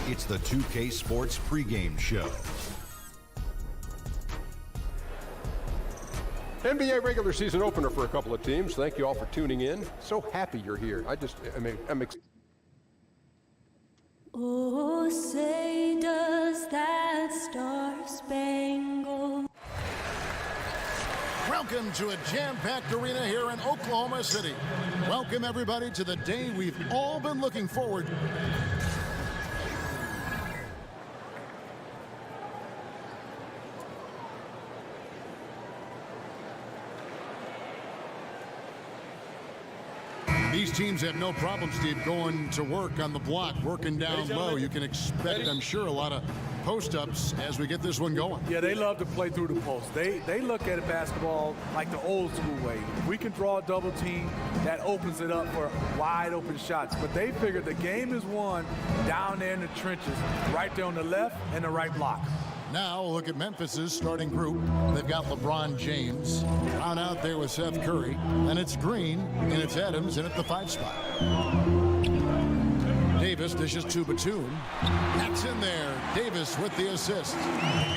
It's the 2K Sports pregame show. NBA regular season opener for a couple of teams. Thank you all for tuning in. So happy you're here. I'm excited. Oh, say does that star-spangled. Welcome to a jam-packed arena here in Oklahoma City. Welcome everybody to the day we've all been looking forward to. These teams have no problem, Steve, going to work on the block, working down low. You can expect, I'm sure, a lot of post-ups as we get this one going. Yeah, they love to play through the post. They look at basketball like the old school way. If we can draw a double team, that opens it up for wide open shots. But they figured the game is won down there in the trenches, right there on the left and the right block. Now look at Memphis's starting group. They've got LeBron James down out there with Seth Curry, and it's Green, and it's Adams in at the 5 spot. Davis dishes to Batum. That's in there. Davis with the assist.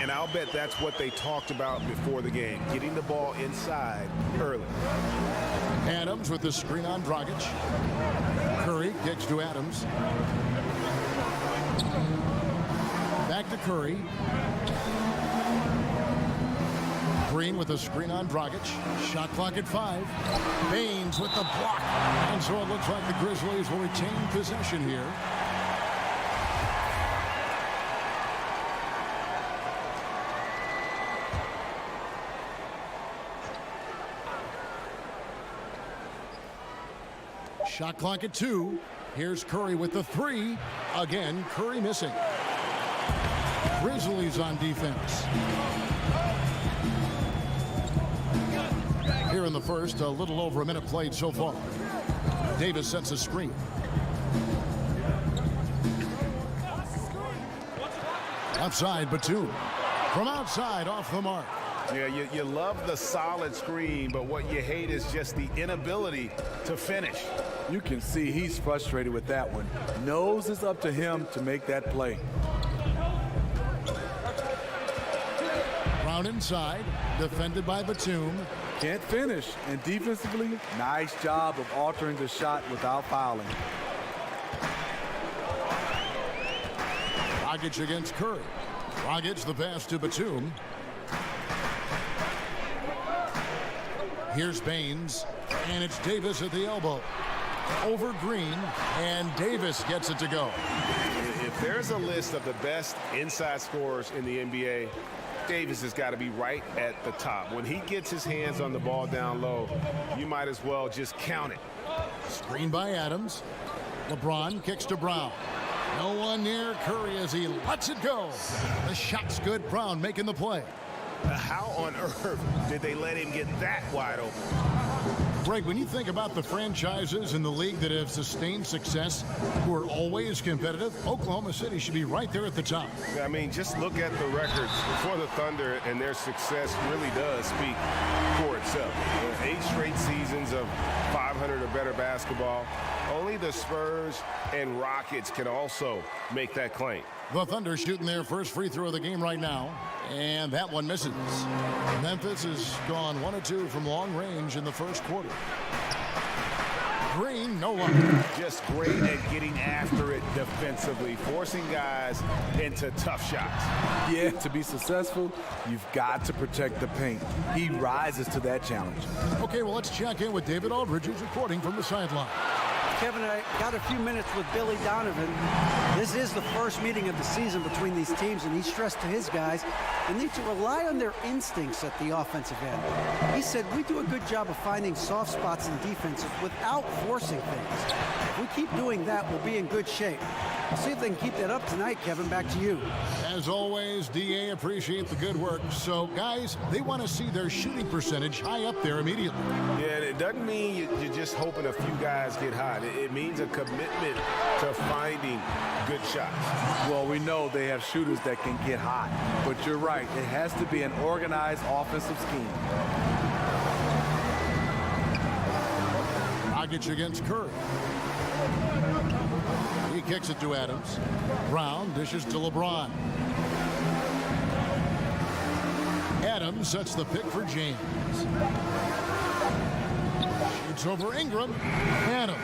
And I'll bet that's what they talked about before the game, getting the ball inside early. Adams with the screen on Dragic. Curry kicks to Adams. Back to Curry. Green with a screen on Dragic. Shot clock at 5. Baines with the block. And so it looks like the Grizzlies will retain possession here. Shot clock at 2. Here's Curry with the 3. Again, Curry missing. Grizzlies on defense. Here in the first, a little over a minute played so far. Davis sets a screen. Outside, Batum. From outside, off the mark. Yeah, you love the solid screen, but what you hate is just the inability to finish. You can see he's frustrated with that one. Knows it's up to him to make that play. Brown inside, defended by Batum. Can't finish, and defensively, nice job of altering the shot without fouling. Dragic against Curry. Dragic the pass to Batum. Here's Baines, and it's Davis at the elbow. Over Green, and Davis gets it to go. If there's a list of the best inside scorers in the NBA, Davis has got to be right at the top. When he gets his hands on the ball down low, you might as well just count it. Screen by Adams. LeBron kicks to Brown. No one near Curry as he lets it go. The shot's good. Brown making the play. How on earth did they let him get that wide open? Greg, when you think about the franchises in the league that have sustained success, who are always competitive, Oklahoma City should be right there at the top. I mean, just look at the records for the Thunder, and their success really does speak for itself. 8 straight seasons of 500 or better basketball. Only the Spurs and Rockets can also make that claim. The Thunder shooting their first free throw of the game right now, and that one misses. Memphis has gone 1 of 2 from long range in the first quarter. Green, no one. Just great at getting after it defensively, forcing guys into tough shots. Yeah, to be successful, you've got to protect the paint. He rises to that challenge. Okay, well, let's check in with David Aldridge, who's reporting from the sideline. Kevin, I got a few minutes with Billy Donovan. This is the first meeting of the season between these teams, and he stressed to his guys they need to rely on their instincts at the offensive end. He said, we do a good job of finding soft spots in defense without forcing things. If we keep doing that, we'll be in good shape. We'll see if they can keep that up tonight, Kevin. Back to you. As always, DA, appreciate the good work. So, guys, they want to see their shooting percentage high up there immediately. Yeah, it doesn't mean you're just hoping a few guys get hot. It means a commitment to finding good shots. Well, we know they have shooters that can get hot, but you're right. It has to be an organized offensive scheme. Dragic against Curry. He kicks it to Adams. Brown dishes to LeBron. Adams sets the pick for James. Shoots over Ingram. Adams.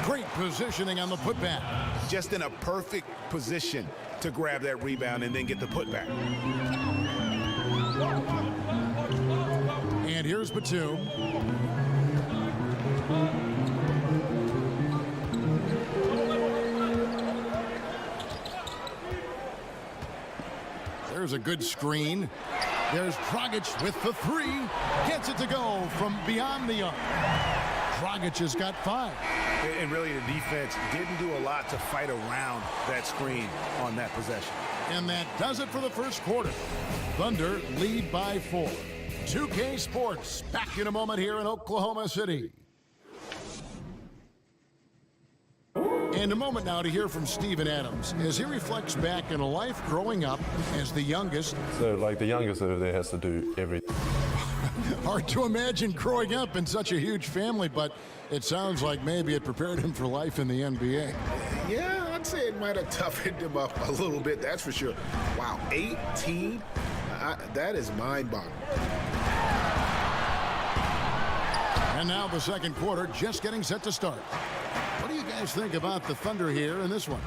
Great positioning on the putback. Just in a perfect position to grab that rebound and then get the putback. And here's Batum. There's a good screen. There's Dragic with the three. Gets it to go from beyond the arc. Dragic has got 5. And really the defense didn't do a lot to fight around that screen on that possession. And that does it for the first quarter. Thunder lead by 4. 2K Sports back in a moment here in Oklahoma City. And a moment now to hear from Steven Adams as he reflects back on a life growing up as the youngest. So, like, the youngest over there has to do everything. Hard to imagine growing up in such a huge family, but it sounds like maybe it prepared him for life in the NBA. Yeah, I'd say it might have toughened him up a little bit, that's for sure. Wow, 18? That is mind-boggling. And now the second quarter just getting set to start. What do you guys think about the Thunder here in this one?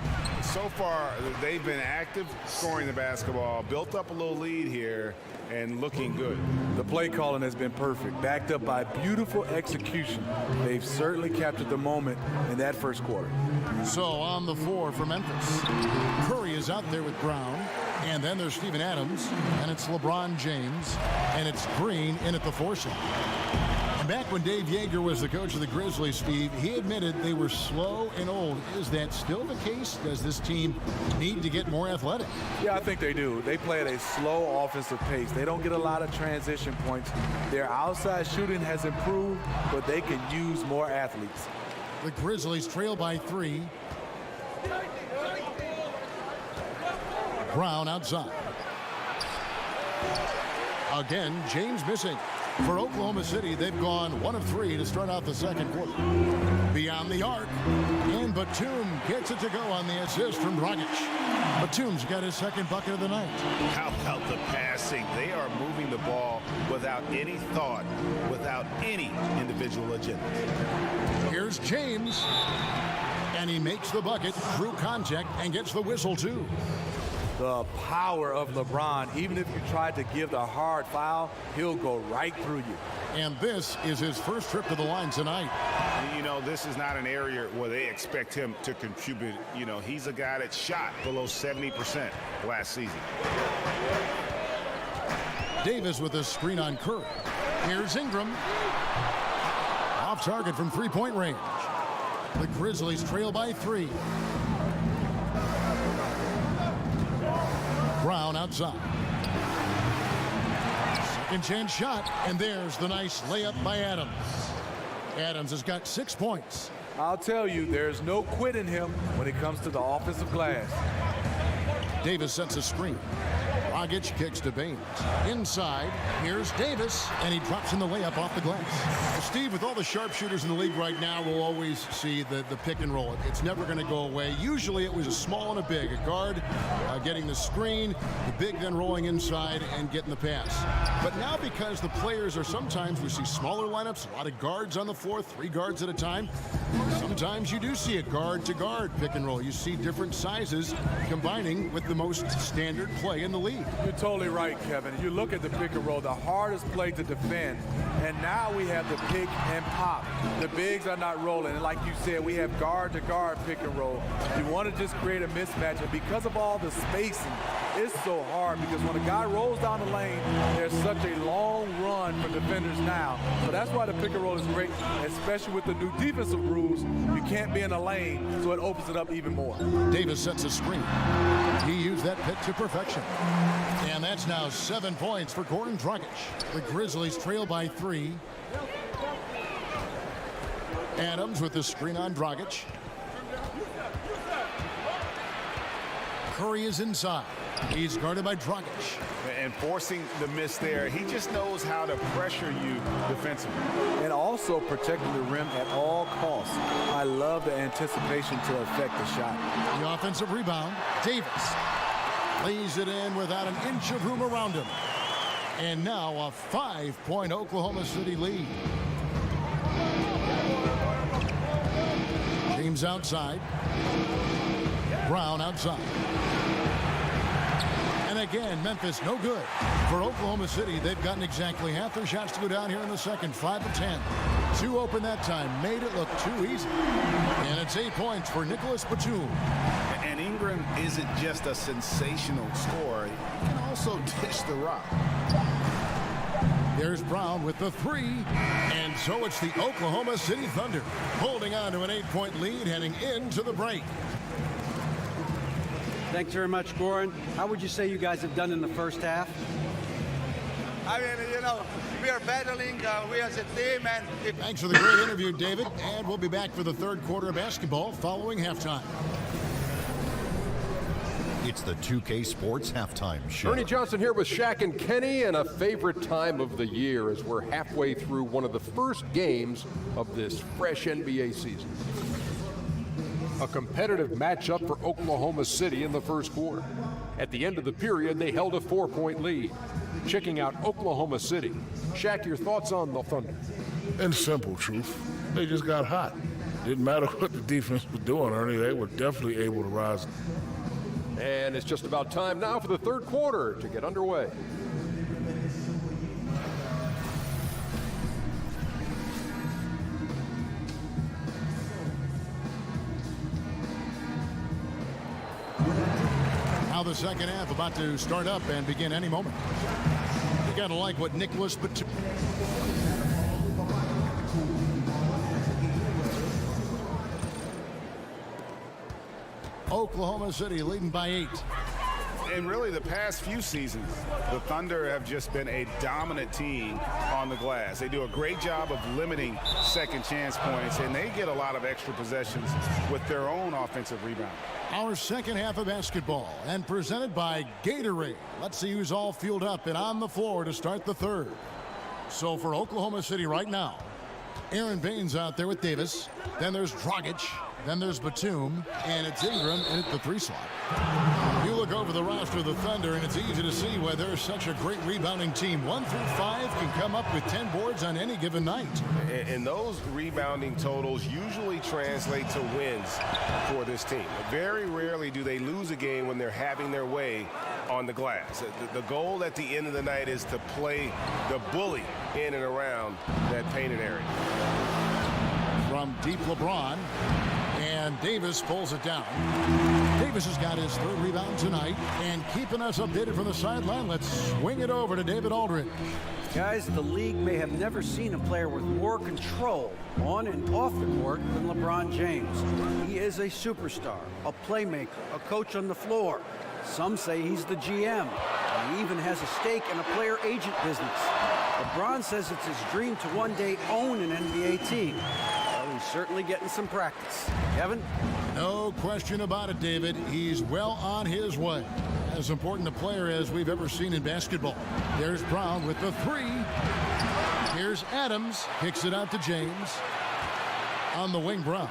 So far, they've been active scoring the basketball, built up a little lead here, and looking good. The play calling has been perfect, backed up by beautiful execution. They've certainly captured the moment in that first quarter. So on the floor for Memphis, Curry is out there with Brown, and then there's Steven Adams, and it's LeBron James, and it's Green in at the 4 slot. And back when Dave Yeager was the coach of the Grizzlies, Steve, he admitted they were slow and old. Is that still the case? Does this team need to get more athletic? Yeah, I think they do. They play at a slow offensive pace. They don't get a lot of transition points. Their outside shooting has improved, but they can use more athletes. The Grizzlies trail by 3. Brown outside. Again, James missing. For Oklahoma City, they've gone 1 of 3 to start out the second quarter. Beyond the arc, and Batum gets it to go on the assist from Dragic. Batum's got his second bucket of the night. How about the passing? They are moving the ball without any thought, without any individual agenda. Here's James, and he makes the bucket through contact and gets the whistle too. The power of LeBron, even if you tried to give the hard foul, he'll go right through you. And this is his first trip to the line tonight. You know, this is not an area where they expect him to contribute. You know, he's a guy that shot below 70% last season. Davis with a screen on Curry. Here's Ingram. Off target from three-point range. The Grizzlies trail by 3. Brown outside. Second chance shot, and there's the nice layup by Adams. Adams has got 6 points. I'll tell you, there's no quit in him when it comes to the offensive glass. Davis sets a screen. Dragic kicks to Baines. Inside, here's Davis, and he drops in the layup off the glass. Steve, with all the sharpshooters in the league right now, we'll always see the pick and roll. It's never going to go away. Usually it was a small and a big. A guard getting the screen, the big then rolling inside and getting the pass. But now because the players are sometimes, we see smaller lineups, a lot of guards on the floor, 3 guards at a time. Sometimes you do see a guard-to-guard pick and roll. You see different sizes combining with the most standard play in the league. You're totally right, Kevin. You look at the pick and roll, the hardest play to defend, and now we have the pick and pop. The bigs are not rolling, and like you said, we have guard-to-guard pick and roll. You want to just create a mismatch, and because of all the spacing, it's so hard because when a guy rolls down the lane, there's such a long run for defenders now. So that's why the pick and roll is great, especially with the new defensive rules. You can't be in a lane, so it opens it up even more. Davis sets a screen. He used that pick to perfection. And that's now 7 points for Goran Dragic. The Grizzlies trail by 3. Adams with the screen on Dragic. Curry is inside. He's guarded by Dragic. And forcing the miss there, he just knows how to pressure you defensively. And also protecting the rim at all costs. I love the anticipation to affect the shot. The offensive rebound. Davis lays it in without an inch of room around him. And now a 5-point Oklahoma City lead. James outside. Brown outside. And again, Memphis no good. For Oklahoma City, they've gotten exactly half their shots to go down here in the second, 5 of 10. 2 open that time, made it look too easy. And it's 8 points for Nicholas Batum. And Ingram isn't just a sensational scorer. He can also dish the rock. There's Brown with the 3. And so it's the Oklahoma City Thunder holding on to an 8-point lead heading into the break. Thanks very much, Goran. How would you say you guys have done in the first half? I mean, you know, we are battling, we as a team. And Thanks for the great interview, David. And we'll be back for the third quarter of basketball following halftime. It's the 2K Sports Halftime Show. Ernie Johnson here with Shaq and Kenny, and a favorite time of the year as we're halfway through one of the first games of this fresh NBA season. A competitive matchup for Oklahoma City in the first quarter. At the end of the period, they held a 4-point lead. Checking out Oklahoma City. Shaq, your thoughts on the Thunder? In simple truth, they just got hot. Didn't matter what the defense was doing, Ernie. They were definitely able to rise. And it's just about time now for the third quarter to get underway. Now the second half about to start up and begin any moment. You gotta like what Nicholas Batum. Oklahoma City leading by 8. And really, the past few seasons, the Thunder have just been a dominant team on the glass. They do a great job of limiting second chance points, and they get a lot of extra possessions with their own offensive rebound. Our second half of basketball, and presented by Gatorade. Let's see who's all fueled up and on the floor to start the third. So for Oklahoma City right now, Aaron Baines out there with Davis. Then there's Dragic. Then there's Batum, and it's Ingram in at the 3 slot. You look over the roster of the Thunder, and it's easy to see why they're such a great rebounding team. 1 through 5 can come up with 10 boards on any given night. And those rebounding totals usually translate to wins for this team. Very rarely do they lose a game when they're having their way on the glass. The goal at the end of the night is to play the bully in and around that painted area. From deep LeBron. And Davis pulls it down. Davis has got his 3rd rebound tonight. And keeping us updated from the sideline, let's swing it over to David Aldridge. Guys, the league may have never seen a player with more control on and off the court than LeBron James. He is a superstar, a playmaker, a coach on the floor. Some say he's the GM. He even has a stake in a player agent business. LeBron says it's his dream to one day own an NBA team. He's certainly getting some practice. Kevin? No question about it, David. He's well on his way. As important a player as we've ever seen in basketball. There's Brown with the 3. Here's Adams. Kicks it out to James. On the wing, Brown.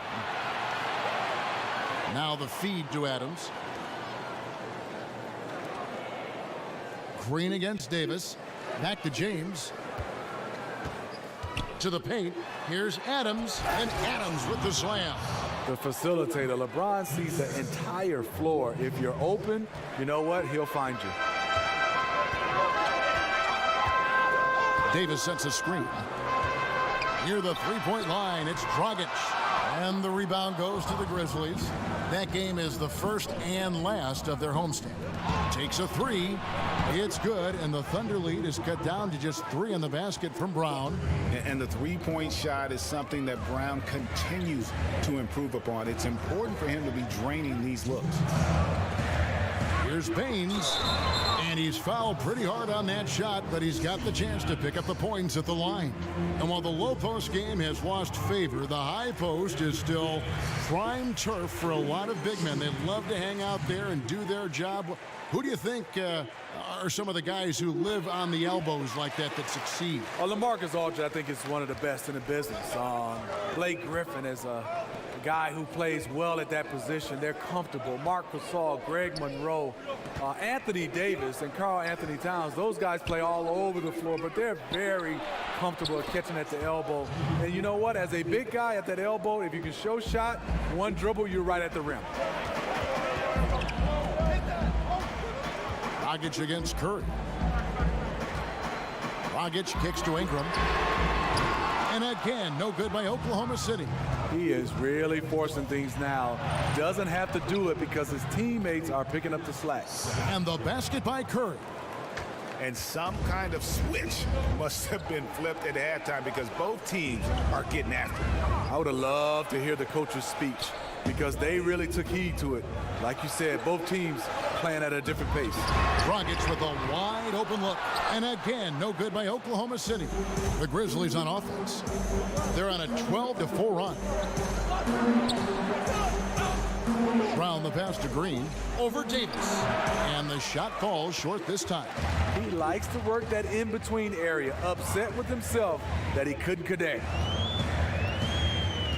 Now the feed to Adams. Green against Davis. Back to James. To the paint. Here's Adams, and Adams with the slam. The facilitator, LeBron, sees the entire floor. If you're open, you know what? He'll find you. Davis sets a screen. Near the 3-point line, it's Dragic. And the rebound goes to the Grizzlies. That game is the first and last of their homestand. Takes a 3. It's good, and the Thunder lead is cut down to just 3 in the basket from Brown. And the 3-point shot is something that Brown continues to improve upon. It's important for him to be draining these looks. Here's Baines, and he's fouled pretty hard on that shot, but he's got the chance to pick up the points at the line. And while the low post game has lost favor, the high post is still prime turf for a lot of big men. They love to hang out there and do their job. Who do you think are some of the guys who live on the elbows like that succeed? Well, LaMarcus Aldridge, I think, is one of the best in the business. Blake Griffin is a guy who plays well at that position. They're comfortable. Marc Gasol, Greg Monroe, Anthony Davis, and Karl Anthony Towns. Those guys play all over the floor, but they're very comfortable at catching at the elbow. And you know what? As a big guy at that elbow, if you can show shot, one dribble, you're right at the rim. Dragic against Curry. Dragic kicks to Ingram. And again, no good by Oklahoma City. He is really forcing things now. Doesn't have to do it because his teammates are picking up the slack. And the basket by Curry. And some kind of switch must have been flipped at halftime because both teams are getting after it. I would have loved to hear the coach's speech because they really took heed to it. Like you said, both teams playing at a different pace. Dragic with a wide open look. And again, no good by Oklahoma City. The Grizzlies on offense. They're on a 12-4 run. Brown the pass to Green. Over Davis. And the shot falls short this time. He likes to work that in-between area. Upset with himself that he couldn't connect.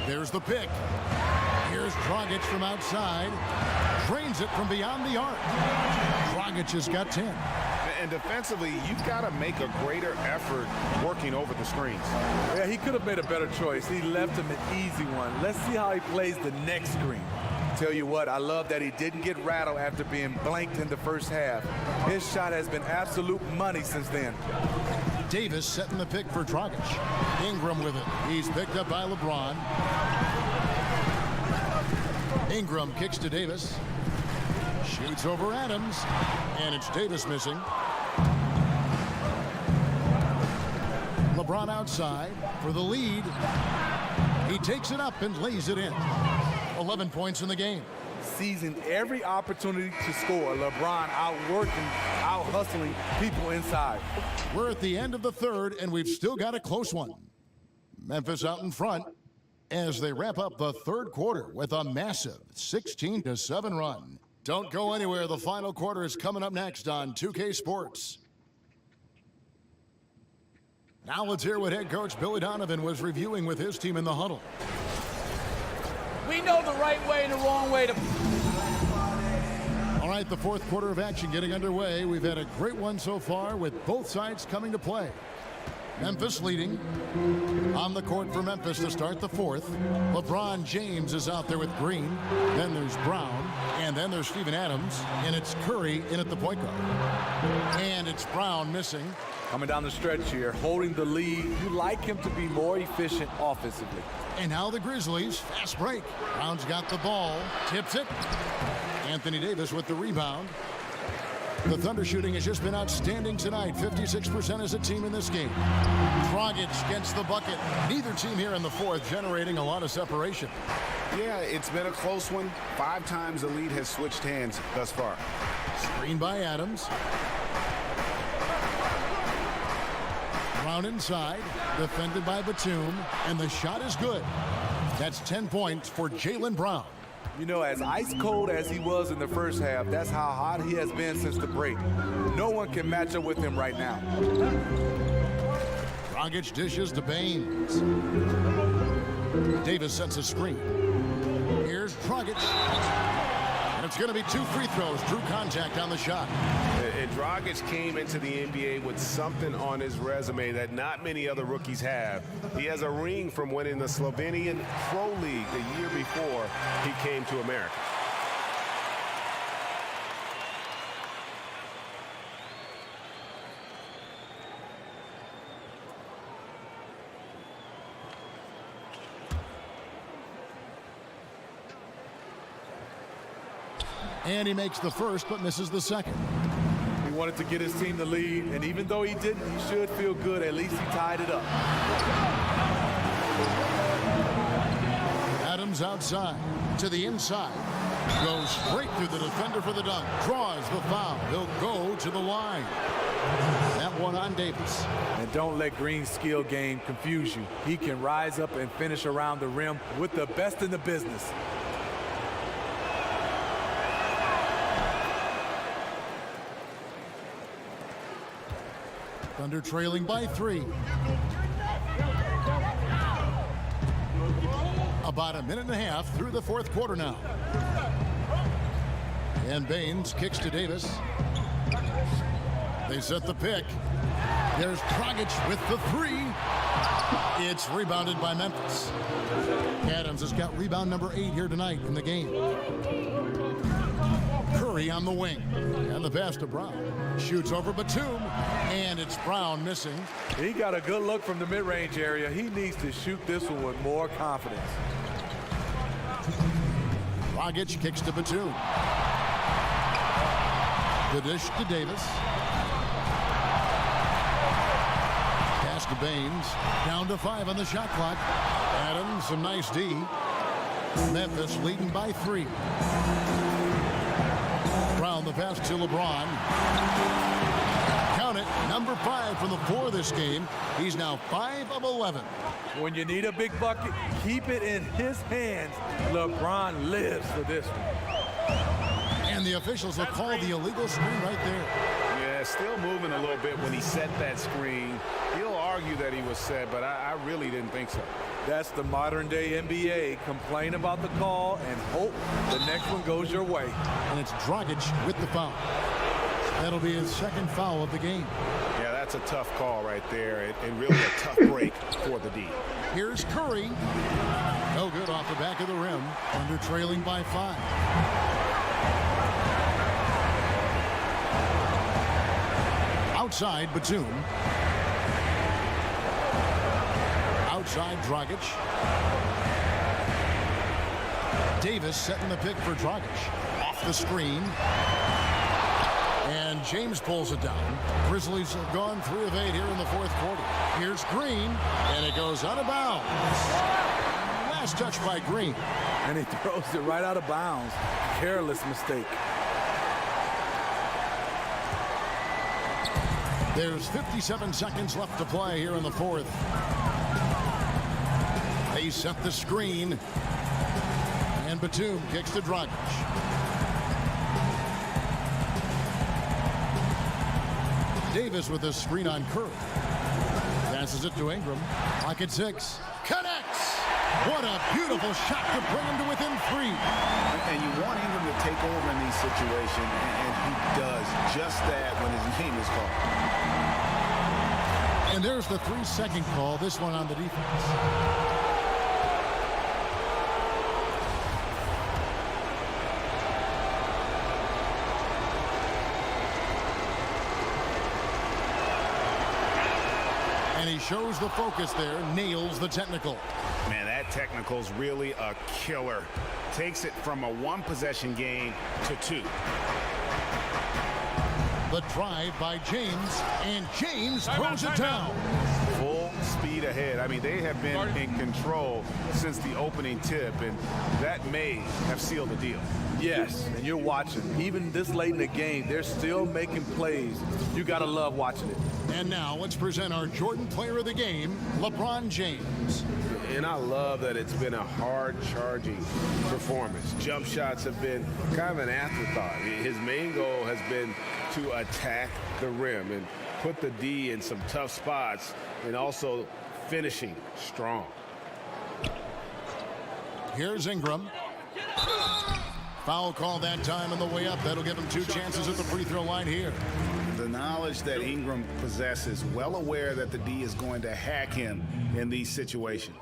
There's the pick. Here's Dragic from outside. Drains it from beyond the arc. Dragic has got 10. And defensively, you've got to make a greater effort working over the screens. Yeah, he could have made a better choice. He left him an easy one. Let's see how he plays the next screen. Tell you what, I love that he didn't get rattled after being blanked in the first half. His shot has been absolute money since then. Davis setting the pick for Dragic. Ingram with it. He's picked up by LeBron. Ingram kicks to Davis. Shoots over Adams. And it's Davis missing. LeBron outside for the lead. He takes it up and lays it in. 11 points in the game. Seizing every opportunity to score. LeBron outworking, out-hustling people inside. We're at the end of the third, and we've still got a close one. Memphis out in front as they wrap up the third quarter with a massive 16-7 run. Don't go anywhere. The final quarter is coming up next on 2K Sports. Now let's hear what head coach Billy Donovan was reviewing with his team in the huddle. We know the right way and the wrong way to... All right, the fourth quarter of action getting underway. We've had a great one so far with both sides coming to play. Memphis leading. On the court for Memphis to start the fourth. LeBron James is out there with Green. Then there's Brown. And then there's Steven Adams. And it's Curry in at the point guard. And it's Brown missing. Coming down the stretch here, holding the lead. You like him to be more efficient offensively. And now the Grizzlies, fast break. Brown's got the ball, tips it. Anthony Davis with the rebound. The Thunder shooting has just been outstanding tonight. 56% as a team in this game. Dragic gets the bucket. Neither team here in the fourth generating a lot of separation. Yeah, it's been a close one. 5 times the lead has switched hands thus far. Screen by Adams. Brown inside, defended by Batum, and the shot is good. That's 10 points for Jaylen Brown. You know, as ice cold as he was in the first half, that's how hot he has been since the break. No one can match up with him right now. Dragic dishes to Baines. Davis sets a screen. Here's Dragic. And it's going to be 2 free throws. Drew contact on the shot. And Dragic came into the NBA with something on his resume that not many other rookies have. He has a ring from winning the Slovenian Pro League the year before he came to America. And he makes the first but misses the second. He wanted to get his team the lead, and even though he didn't, he should feel good. At least he tied it up. Adams outside to the inside. Goes straight through the defender for the dunk. Draws the foul. He'll go to the line. That one on Davis. And don't let Green's skill game confuse you. He can rise up and finish around the rim with the best in the business. Thunder trailing by 3. About a minute and a half through the fourth quarter now. And Baines kicks to Davis. They set the pick. There's Dragic with the 3. It's rebounded by Memphis. Adams has got rebound number 8 here tonight in the game. Curry on the wing. And the pass to Brown. Shoots over Batum. And it's Brown missing. He got a good look from the mid-range area. He needs to shoot this one with more confidence. Dragic kicks to Batum. The dish to Davis. Pass to Baines. Down to 5 on the shot clock. Adams, some nice D. Memphis leading by 3. Brown the pass to LeBron. Count it, number 5 from the floor this game. He's now 5 of 11. When you need a big bucket, keep it in his hands. LeBron lives for this one. And the officials will call the illegal screen right there. Yeah, still moving a little bit when he set that screen. He'll argue that he was set, but I really didn't think so. That's the modern day NBA. Complain about the call and hope the next one goes your way. And it's Dragic with the foul. That'll be his second foul of the game. Yeah, that's a tough call right there, and really a tough break for the D. Here's Curry. No good off the back of the rim. Under trailing by 5. Outside, Batum. Outside, Dragic. Davis setting the pick for Dragic. Off the screen. And James pulls it down. Grizzlies have gone 3 of 8 here in the fourth quarter. Here's Green, and it goes out of bounds. Last touch by Green. And he throws it right out of bounds. Careless mistake. There's 57 seconds left to play here in the fourth. They set the screen. And Batum kicks to Dragic. Davis with a screen on Curry. Passes it to Ingram. Clock at 6. Connects! What a beautiful shot to bring him to within 3. And you want Ingram to take over in these situations, and he does just that when his name is called. And there's the 3-second call, this one on the defense. And he shows the focus there, nails the technical. Man, that technical's really a killer. Takes it from a 1-possession game to 2. The drive by James, and James throws it down. Full speed ahead. I mean, they have been in control since the opening tip, and that may have sealed the deal. Yes, and you're watching. Even this late in the game, they're still making plays. You got to love watching it. And now let's present our Jordan Player of the Game, LeBron James. And I love that it's been a hard-charging performance. Jump shots have been kind of an afterthought. His main goal has been to attack the rim and put the D in some tough spots, and also finishing strong. Here's Ingram. Foul call that time on the way up. That'll give him 2 chances at the free throw line here. The knowledge that Ingram possesses, well aware that the D is going to hack him in these situations.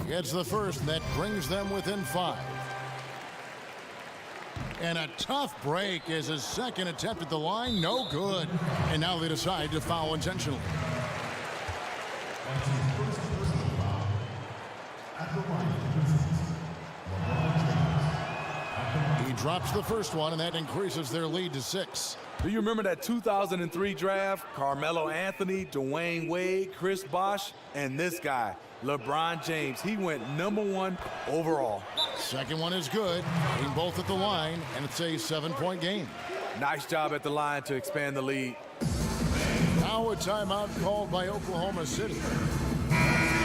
Gets the first, that brings them within 5. And a tough break is his second attempt at the line. No good. And now they decide to foul intentionally. He drops the first one, and that increases their lead to 6. Do you remember that 2003 draft? Carmelo Anthony, Dwayne Wade, Chris Bosh, and this guy, LeBron James. He went #1 overall. Second one is good. Hitting both at the line, and it's a 7-point game. Nice job at the line to expand the lead. Now a timeout called by Oklahoma City.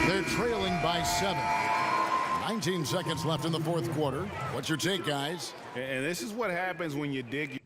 They're trailing by 7. 19 seconds left in the fourth quarter. What's your take, guys? And this is what happens when you dig.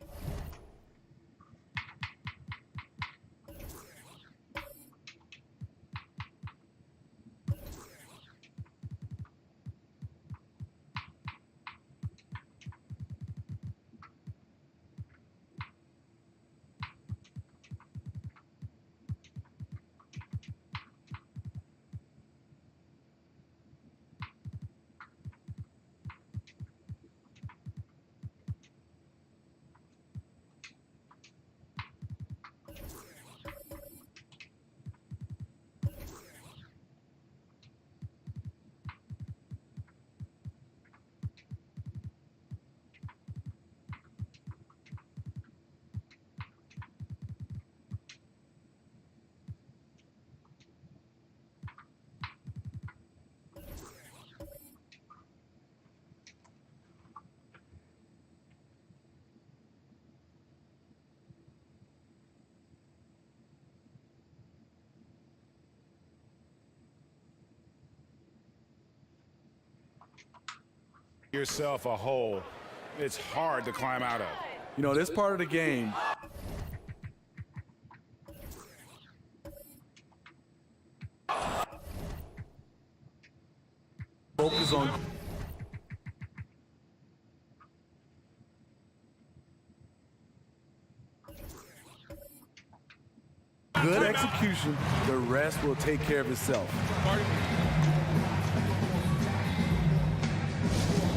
Yourself a hole, it's hard to climb out of. You know, this part of the game, focus on good execution. The rest will take care of itself.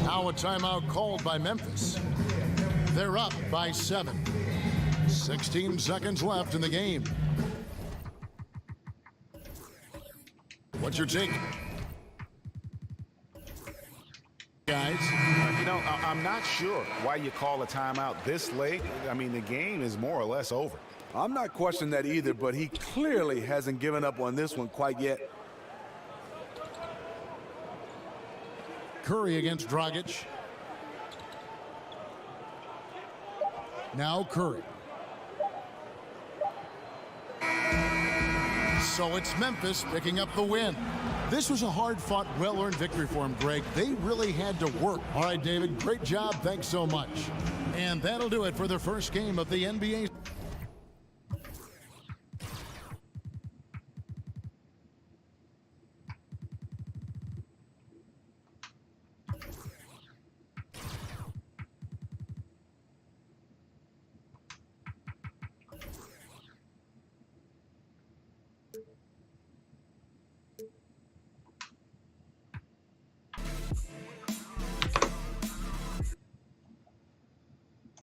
Now a timeout called by Memphis. They're up by 7. 16 seconds left in the game. What's your take, guys? You know, I'm not sure why you call a timeout this late. I mean, the game is more or less over. I'm not questioning that either, but he clearly hasn't given up on this one quite yet. Curry against Dragic. Now Curry. So it's Memphis picking up the win. This was a hard-fought, well-earned victory for him, Greg. They really had to work. All right, David, great job. Thanks so much. And that'll do it for the first game of the NBA.